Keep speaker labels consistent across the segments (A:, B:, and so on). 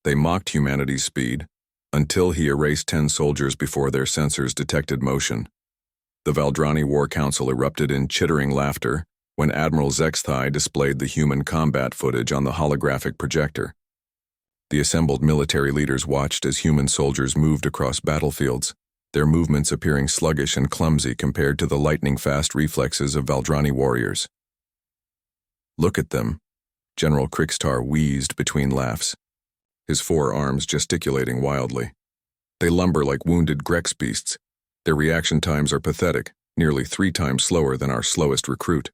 A: They mocked humanity's speed, until he erased 10 soldiers before their sensors detected motion. The Valdrani War Council erupted in chittering laughter when Admiral Zexthai displayed the human combat footage on the holographic projector. The assembled military leaders watched as human soldiers moved across battlefields, their movements appearing sluggish and clumsy compared to the lightning-fast reflexes of Valdrani warriors. "Look at them," General Krikstar wheezed between laughs, his forearms gesticulating wildly. "They lumber like wounded Grex beasts. Their reaction times are pathetic, nearly 3 times slower than our slowest recruit."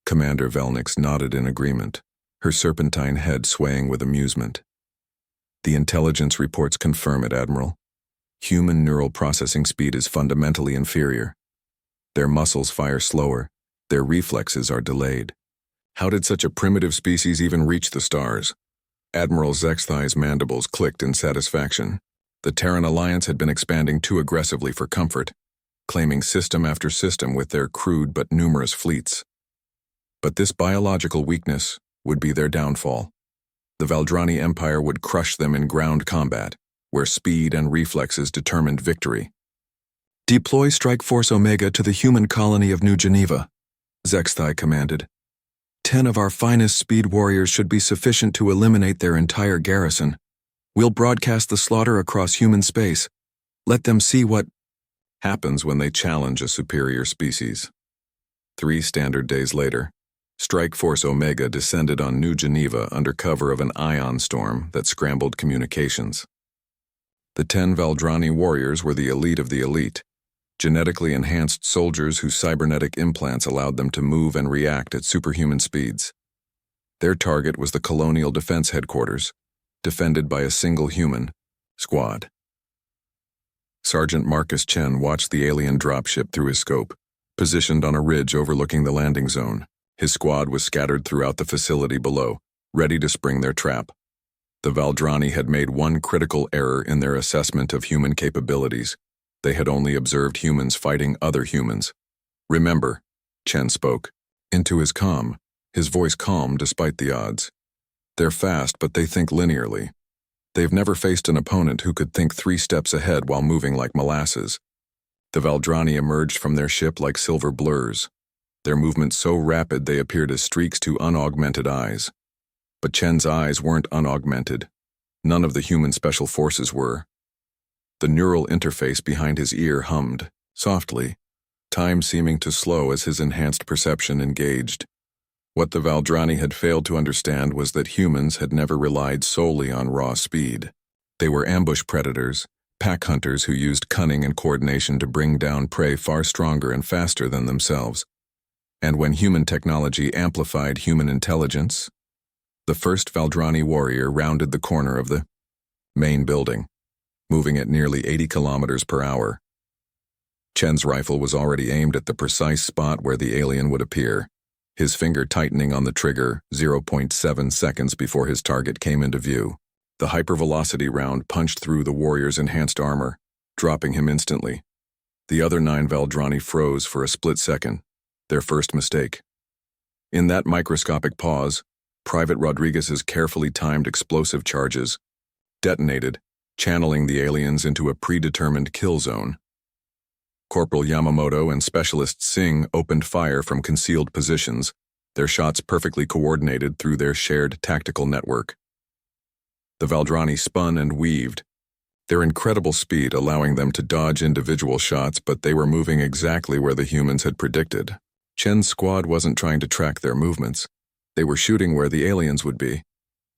A: Commander Velnix nodded in agreement, her serpentine head swaying with amusement. "The intelligence reports confirm it, Admiral. Human neural processing speed is fundamentally inferior. Their muscles fire slower, their reflexes are delayed. How did such a primitive species even reach the stars?" Admiral Zexthai's mandibles clicked in satisfaction. The Terran Alliance had been expanding too aggressively for comfort, claiming system after system with their crude but numerous fleets. But this biological weakness would be their downfall. The Valdrani Empire would crush them in ground combat, where speed and reflexes determined victory. "Deploy Strike Force Omega to the human colony of New Geneva," Zexthai commanded. 10 of our finest speed warriors should be sufficient to eliminate their entire garrison. We'll broadcast the slaughter across human space. Let them see what happens when they challenge a superior species. 3 standard days later, Strike Force Omega descended on New Geneva under cover of an ion storm that scrambled communications. The 10 Valdrani warriors were the elite of the elite, genetically enhanced soldiers whose cybernetic implants allowed them to move and react at superhuman speeds. Their target was the Colonial Defense Headquarters, defended by a single human squad. Sergeant Marcus Chen watched the alien dropship through his scope, positioned on a ridge overlooking the landing zone. His squad was scattered throughout the facility below, ready to spring their trap. The Valdrani had made one critical error in their assessment of human capabilities. They had only observed humans fighting other humans. "Remember," Chen spoke, into his comm, his voice calm despite the odds. "They're fast, but they think linearly. They've never faced an opponent who could think 3 steps ahead while moving like molasses." The Valdrani emerged from their ship like silver blurs, their movements so rapid they appeared as streaks to unaugmented eyes. But Chen's eyes weren't unaugmented. None of the human special forces were. The neural interface behind his ear hummed, softly, time seeming to slow as his enhanced perception engaged. What the Valdrani had failed to understand was that humans had never relied solely on raw speed. They were ambush predators, pack hunters who used cunning and coordination to bring down prey far stronger and faster than themselves. And when human technology amplified human intelligence, the first Valdrani warrior rounded the corner of the main building, moving at nearly 80 kilometers per hour. Chen's rifle was already aimed at the precise spot where the alien would appear, his finger tightening on the trigger 0.7 seconds before his target came into view. The hypervelocity round punched through the warrior's enhanced armor, dropping him instantly. The other 9 Valdrani froze for a split second, their first mistake. In that microscopic pause, Private Rodriguez's carefully timed explosive charges detonated, channeling the aliens into a predetermined kill zone. Corporal Yamamoto and Specialist Singh opened fire from concealed positions, their shots perfectly coordinated through their shared tactical network. The Valdrani spun and weaved, their incredible speed allowing them to dodge individual shots, but they were moving exactly where the humans had predicted. Chen's squad wasn't trying to track their movements. They were shooting where the aliens would be,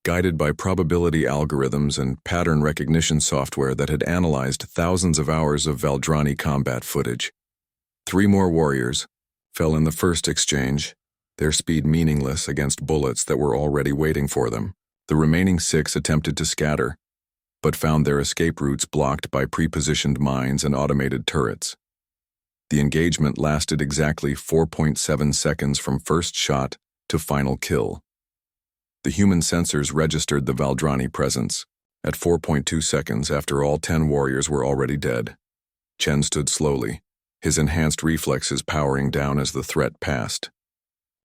A: guided by probability algorithms and pattern recognition software that had analyzed thousands of hours of Valdrani combat footage. 3 more warriors fell in the first exchange, their speed meaningless against bullets that were already waiting for them. The remaining 6 attempted to scatter, but found their escape routes blocked by pre-positioned mines and automated turrets. The engagement lasted exactly 4.7 seconds from first shot to final kill. The human sensors registered the Valdrani presence at 4.2 seconds after all 10 warriors were already dead. Chen stood slowly, his enhanced reflexes powering down as the threat passed.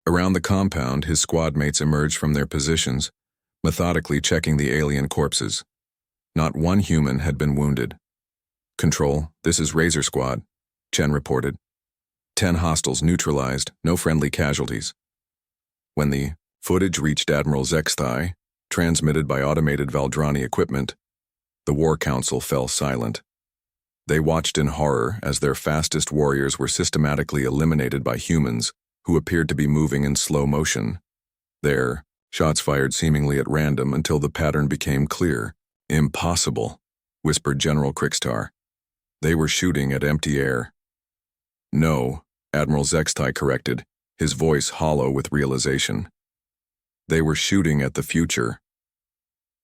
A: Around the compound, his squad mates emerged from their positions, methodically checking the alien corpses. Not one human had been wounded. "Control, this is Razor Squad," Chen reported. 10 hostiles neutralized, no friendly casualties. When the footage reached Admiral Zexthai, transmitted by automated Valdrani equipment, the War Council fell silent. They watched in horror as their fastest warriors were systematically eliminated by humans who appeared to be moving in slow motion. Their shots fired seemingly at random until the pattern became clear. "Impossible," whispered General Krikstar. "They were shooting at empty air." "No," Admiral Zexthai corrected, his voice hollow with realization. "They were shooting at the future."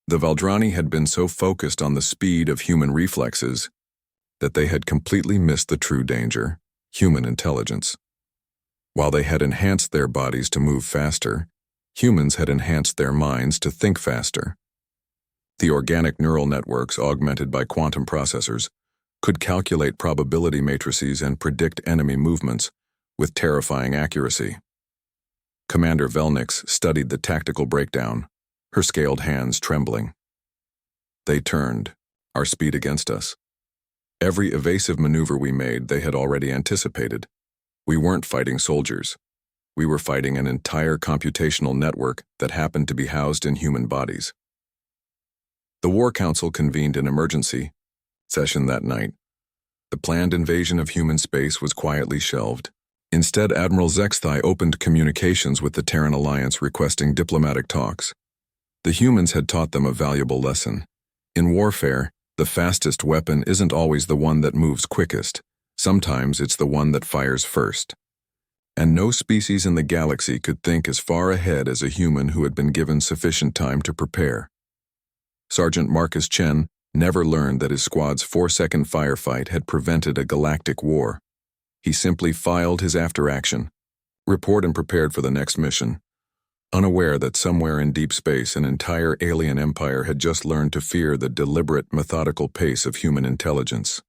A: The Valdrani had been so focused on the speed of human reflexes that they had completely missed the true danger, human intelligence. While they had enhanced their bodies to move faster, humans had enhanced their minds to think faster. The organic neural networks, augmented by quantum processors, could calculate probability matrices and predict enemy movements with terrifying accuracy. Commander Velnix studied the tactical breakdown, her scaled hands trembling. They turned, our speed against us. Every evasive maneuver we made, they had already anticipated. We weren't fighting soldiers. We were fighting an entire computational network that happened to be housed in human bodies. The War Council convened an emergency session that night. The planned invasion of human space was quietly shelved. Instead, Admiral Zexthai opened communications with the Terran Alliance requesting diplomatic talks. The humans had taught them a valuable lesson. In warfare, the fastest weapon isn't always the one that moves quickest. Sometimes it's the one that fires first. And no species in the galaxy could think as far ahead as a human who had been given sufficient time to prepare. Sergeant Marcus Chen never learned that his squad's 4-second firefight had prevented a galactic war. He simply filed his after-action, report and prepared for the next mission, unaware that somewhere in deep space an entire alien empire had just learned to fear the deliberate, methodical pace of human intelligence.